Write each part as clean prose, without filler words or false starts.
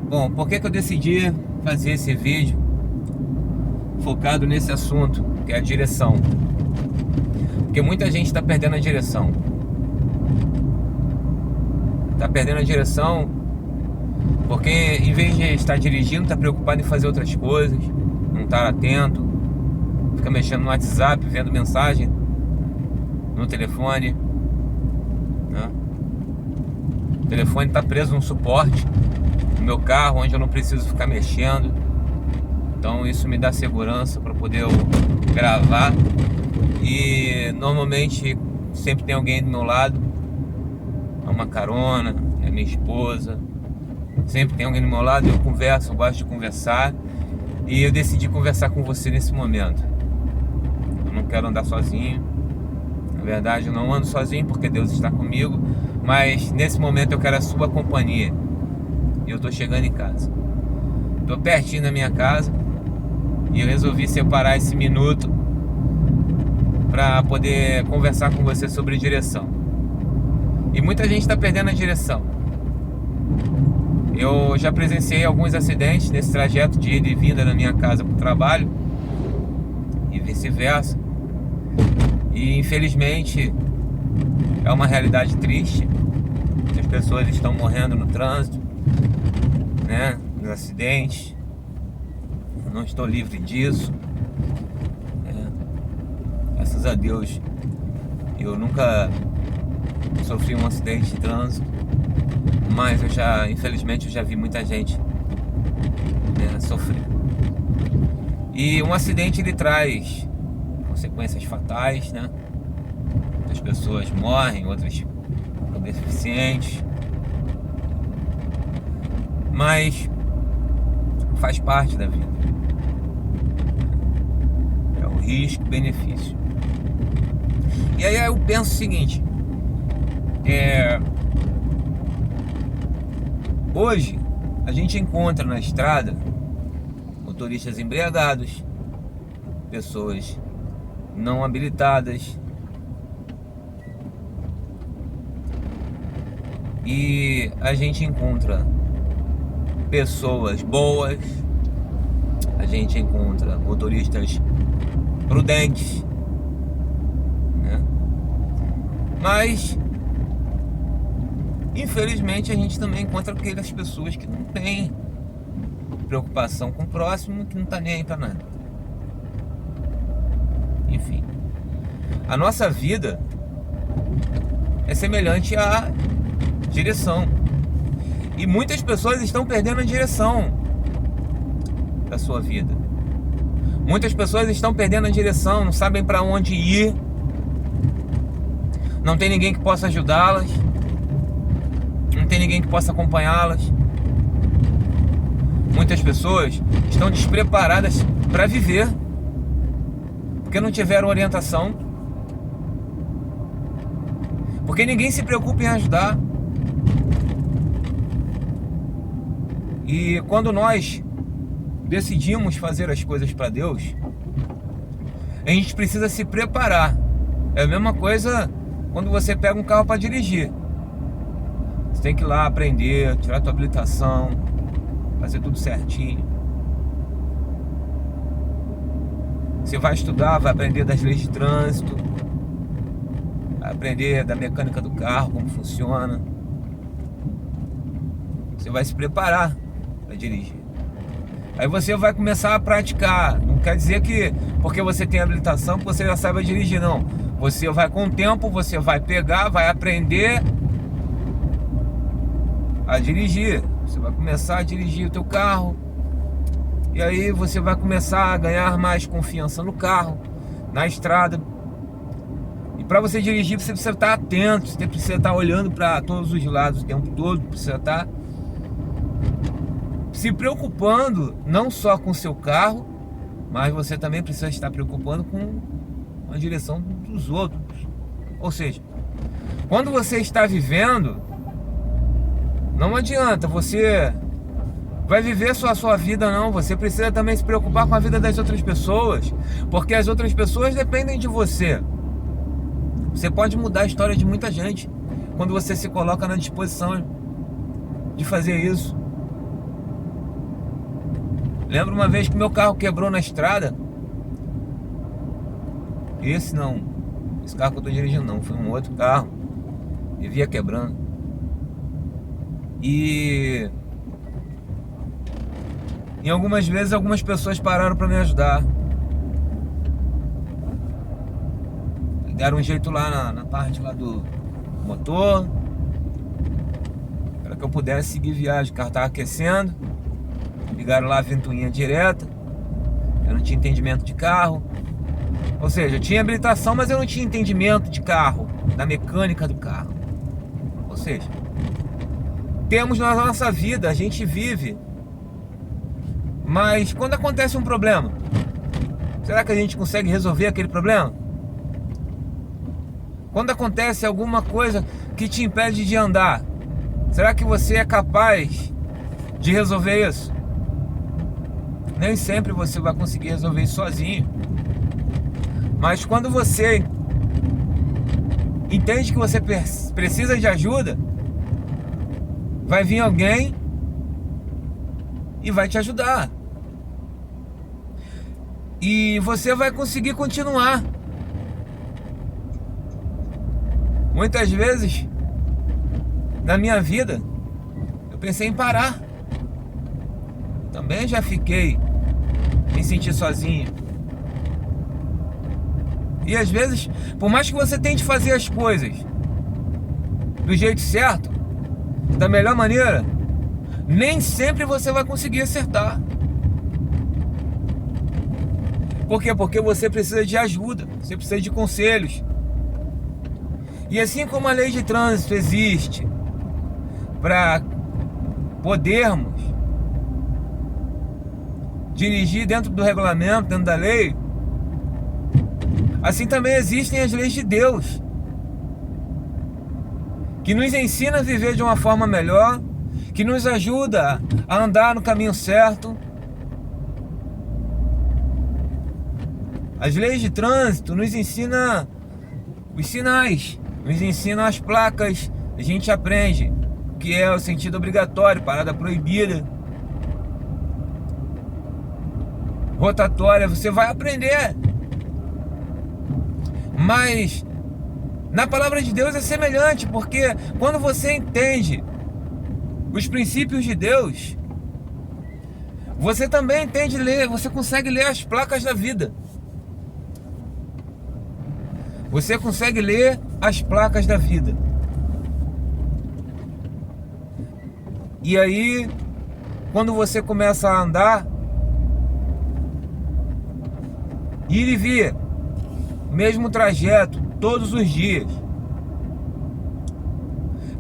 Bom, por que que eu decidi fazer esse vídeo focado nesse assunto, que é a direção? Porque muita gente está perdendo a direção. Está perdendo a direção porque em vez de estar dirigindo, está preocupado em fazer outras coisas, não está atento, fica mexendo no WhatsApp, vendo mensagem no telefone, né? O telefone está preso num suporte no meu carro, onde eu não preciso ficar mexendo. Então isso me dá segurança para poder eu gravar. E normalmente sempre tem alguém do meu lado, é uma carona, é minha esposa. Sempre tem alguém do meu lado, eu converso, eu gosto de conversar. E eu decidi conversar com você nesse momento. Eu não quero andar sozinho. Na verdade eu não ando sozinho porque Deus está comigo. Mas nesse momento eu quero a sua companhia. E eu tô chegando em casa. Tô pertinho da minha casa. E eu resolvi separar esse minuto para poder conversar com você sobre direção. E muita gente está perdendo a direção. Eu já presenciei alguns acidentes nesse trajeto de ida e vinda da minha casa para o trabalho e vice-versa. E infelizmente é uma realidade triste. As pessoas estão morrendo no trânsito, né, nos acidentes. Eu não estou livre disso. Graças a Deus eu nunca sofri um acidente de trânsito, mas infelizmente eu já vi muita gente, né, sofrer. E um acidente ele traz consequências fatais, né? Muitas pessoas morrem, outras ficam deficientes, mas faz parte da vida. É o risco-benefício. E aí eu penso o seguinte: hoje a gente encontra na estrada motoristas embriagados, pessoas não habilitadas, e a gente encontra pessoas boas, a gente encontra motoristas prudentes, né? Mas infelizmente a gente também encontra aquelas pessoas que não têm preocupação com o próximo, que não tá nem aí pra nada. Enfim, a nossa vida é semelhante à direção. E muitas pessoas estão perdendo a direção da sua vida. Muitas pessoas estão perdendo a direção, não sabem para onde ir. Não tem ninguém que possa ajudá-las. Não tem ninguém que possa acompanhá-las. Muitas pessoas estão despreparadas para viver, porque não tiveram orientação, porque ninguém se preocupa em ajudar. E quando nós decidimos fazer as coisas para Deus, a gente precisa se preparar. É a mesma coisa quando você pega um carro para dirigir. Você tem que ir lá aprender, tirar tua habilitação, fazer tudo certinho. Você vai estudar, vai aprender das leis de trânsito, vai aprender da mecânica do carro, como funciona. Você vai se preparar para dirigir. Aí você vai começar a praticar. Não quer dizer que porque você tem habilitação que você já saiba dirigir, não. Você vai, com o tempo, você vai pegar, vai aprender a dirigir. Você vai começar a dirigir o teu carro. E aí você vai começar a ganhar mais confiança no carro, na estrada. E para você dirigir, você precisa estar atento, você precisa estar olhando para todos os lados o tempo todo, precisa estar se preocupando não só com o seu carro, mas você também precisa estar preocupando com a direção dos outros. Ou seja, quando você está vivendo, não adianta, você vai viver só a sua vida, não. Você precisa também se preocupar com a vida das outras pessoas, porque as outras pessoas dependem de você. Você pode mudar a história de muita gente quando você se coloca na disposição de fazer isso. Lembro uma vez que meu carro quebrou na estrada. Esse carro que eu tô dirigindo não, foi um outro carro. Vivia quebrando. E em algumas vezes algumas pessoas pararam para me ajudar. Deram um jeito lá na parte lá do motor, para que eu pudesse seguir viagem. O carro estava aquecendo. Ligaram lá a ventoinha direta. Eu não tinha entendimento de carro. Ou seja, eu tinha habilitação, mas eu não tinha entendimento de carro, da mecânica do carro. Ou seja, temos na nossa vida, a gente vive, mas quando acontece um problema, será que a gente consegue resolver aquele problema? Quando acontece alguma coisa que te impede de andar, será que você é capaz de resolver isso? Nem sempre você vai conseguir resolver isso sozinho. Mas quando você entende que você precisa de ajuda, vai vir alguém e vai te ajudar. E você vai conseguir continuar. Muitas vezes na minha vida eu pensei em parar. Também já fiquei me sentir sozinho. E às vezes, por mais que você tente fazer as coisas do jeito certo, da melhor maneira, nem sempre você vai conseguir acertar. Por quê? Porque você precisa de ajuda, você precisa de conselhos. E assim como a lei de trânsito existe para podermos dirigir dentro do regulamento, dentro da lei, assim também existem as leis de Deus, que nos ensina a viver de uma forma melhor, que nos ajuda a andar no caminho certo. As leis de trânsito nos ensinam os sinais, nos ensinam as placas, a gente aprende o que é o sentido obrigatório, parada proibida, rotatória, você vai aprender. Mas na palavra de Deus é semelhante, porque quando você entende os princípios de Deus, você também entende ler, você consegue ler as placas da vida. Você consegue ler as placas da vida. E aí, quando você começa a andar, ir e vir, mesmo trajeto, todos os dias,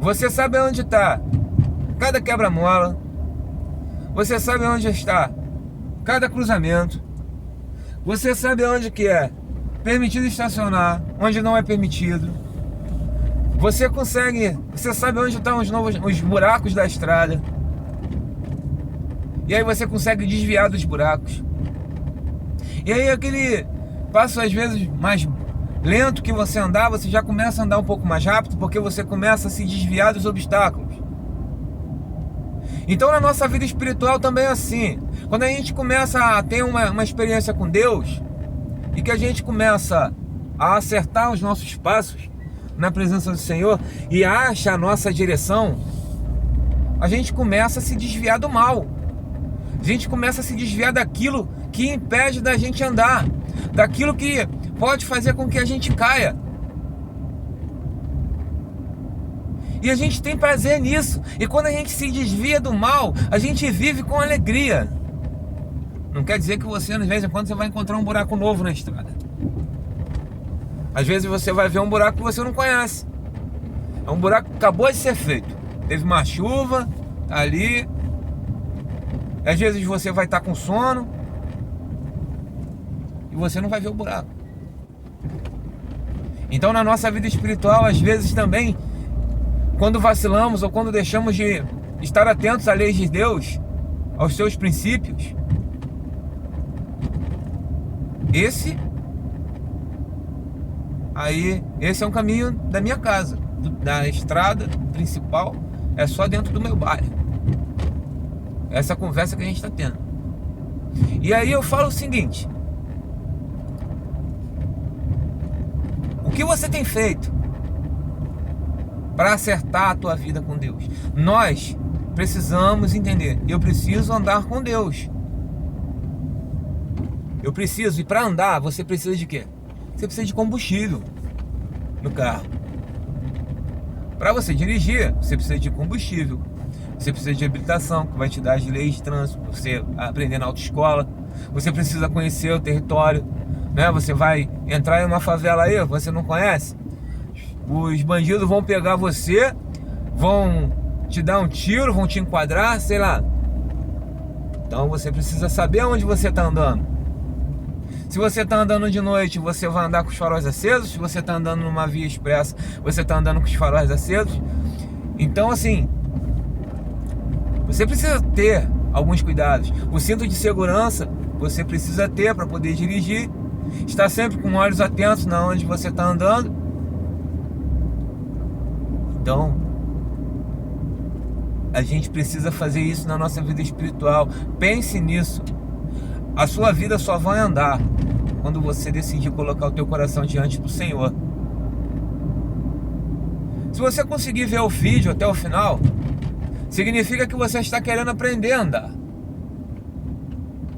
você sabe onde está cada quebra-mola, você sabe onde está cada cruzamento, você sabe onde que é permitido estacionar, onde não é permitido. Você sabe onde estão os buracos da estrada. E aí você consegue desviar dos buracos. E aí aquele passo às vezes mais lento que você andar, você já começa a andar um pouco mais rápido, porque você começa a se desviar dos obstáculos. Então na nossa vida espiritual também é assim. Quando a gente começa a ter uma experiência com Deus, e que a gente começa a acertar os nossos passos na presença do Senhor e acha a nossa direção, a gente começa a se desviar do mal. A gente começa a se desviar daquilo que impede da gente andar, daquilo que pode fazer com que a gente caia. E a gente tem prazer nisso. E quando a gente se desvia do mal, a gente vive com alegria. Não quer dizer que você, de vez em quando, você vai encontrar um buraco novo na estrada. Às vezes você vai ver um buraco que você não conhece. É um buraco que acabou de ser feito. Teve uma chuva, tá ali. Às vezes você vai estar com sono e você não vai ver o buraco. Então na nossa vida espiritual, às vezes também, quando vacilamos ou quando deixamos de estar atentos às leis de Deus, aos seus princípios, esse é um caminho da minha casa, da estrada principal, é só dentro do meu bairro. Essa conversa que a gente está tendo. E aí eu falo o seguinte: o que você tem feito para acertar a tua vida com Deus? Nós precisamos entender, eu preciso andar com Deus. Eu preciso, e para andar você precisa de quê? Você precisa de combustível no carro. Para você dirigir, você precisa de combustível. Você precisa de habilitação, que vai te dar as leis de trânsito, você aprender na autoescola. Você precisa conhecer o território, né? Você vai entrar em uma favela aí, você não conhece? Os bandidos vão pegar você, vão te dar um tiro, vão te enquadrar, sei lá. Então você precisa saber onde você está andando. Se você está andando de noite, você vai andar com os faróis acesos. Se você está andando numa via expressa, você está andando com os faróis acesos. Então, assim, você precisa ter alguns cuidados. O cinto de segurança você precisa ter para poder dirigir. Estar sempre com olhos atentos na onde você está andando. Então, a gente precisa fazer isso na nossa vida espiritual. Pense nisso. A sua vida só vai andar quando você decidir colocar o teu coração diante do Senhor. Se você conseguir ver o vídeo até o final, significa que você está querendo aprender a andar.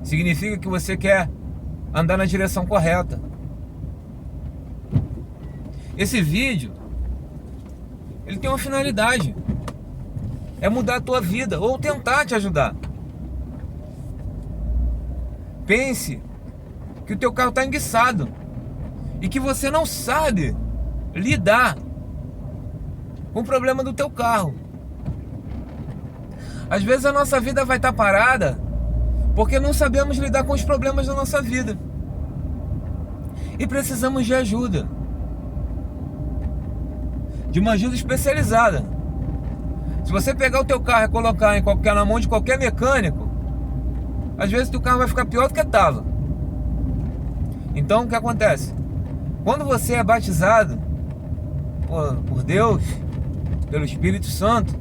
Significa que você quer andar na direção correta. Esse vídeo, ele tem uma finalidade. É mudar a tua vida ou tentar te ajudar. Pense que o teu carro está enguiçado e que você não sabe lidar com o problema do teu carro. Às vezes a nossa vida vai estar parada porque não sabemos lidar com os problemas da nossa vida e precisamos de ajuda, de uma ajuda especializada. Se você pegar o teu carro e colocar na mão de qualquer mecânico, às vezes o teu carro vai ficar pior do que estava. Então o que acontece? Quando você é batizado por Deus, pelo Espírito Santo,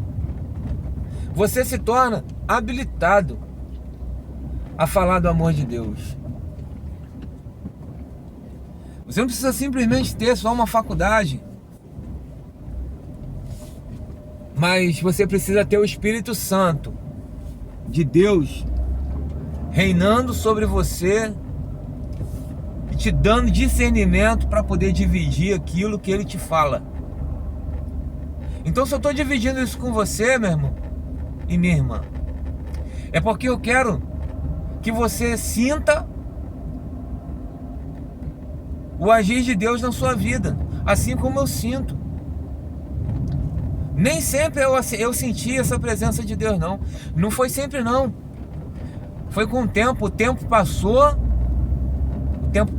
você se torna habilitado a falar do amor de Deus. Você não precisa simplesmente ter só uma faculdade, mas você precisa ter o Espírito Santo de Deus reinando sobre você e te dando discernimento para poder dividir aquilo que Ele te fala. Então, se eu estou dividindo isso com você, meu irmão e minha irmã, é porque eu quero que você sinta o agir de Deus na sua vida, assim como eu sinto. Nem sempre eu senti essa presença de Deus, não. Não foi sempre, não. Foi com o tempo passou. O tempo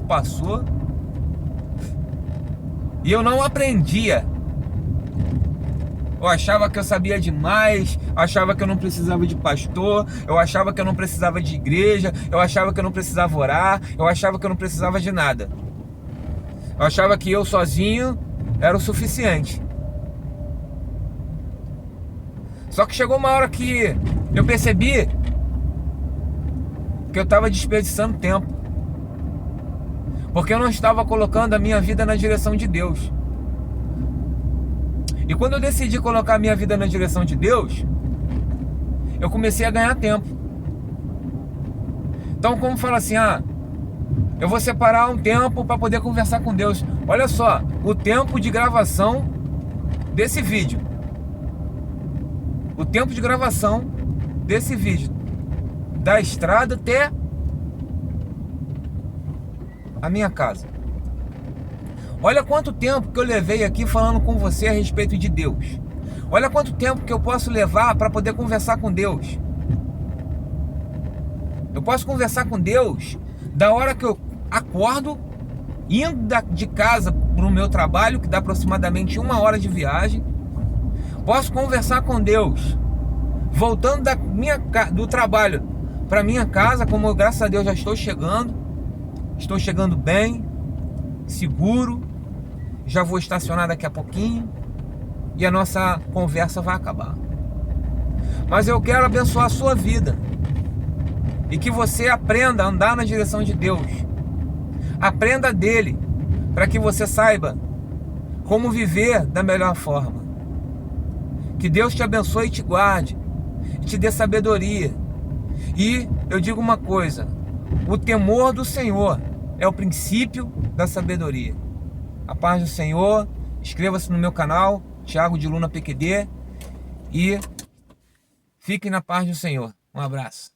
passou. E eu não aprendia. Eu achava que eu sabia demais, achava que eu não precisava de pastor, eu achava que eu não precisava de igreja, eu achava que eu não precisava orar, eu achava que eu não precisava de nada. Eu achava que eu sozinho era o suficiente. Só que chegou uma hora que eu percebi que eu estava desperdiçando tempo, porque eu não estava colocando a minha vida na direção de Deus. E quando eu decidi colocar a minha vida na direção de Deus, eu comecei a ganhar tempo. Então, como fala assim, eu vou separar um tempo para poder conversar com Deus. Olha só, o tempo de gravação desse vídeo. O tempo de gravação desse vídeo, da estrada até a minha casa. Olha quanto tempo que eu levei aqui falando com você a respeito de Deus. Olha quanto tempo que eu posso levar para poder conversar com Deus. Eu posso conversar com Deus da hora que eu acordo, indo de casa para o meu trabalho, que dá aproximadamente 1 hora de viagem. Posso conversar com Deus voltando do trabalho para minha casa, como eu, graças a Deus, já estou chegando. Estou chegando bem, seguro. Já vou estacionar daqui a pouquinho e a nossa conversa vai acabar. Mas eu quero abençoar a sua vida. E que você aprenda a andar na direção de Deus. Aprenda dele, para que você saiba como viver da melhor forma. Que Deus te abençoe e te guarde, e te dê sabedoria. E eu digo uma coisa: o temor do Senhor é o princípio da sabedoria. A paz do Senhor. Inscreva-se no meu canal, Thiago de Luna PQD, e fiquem na paz do Senhor. Um abraço.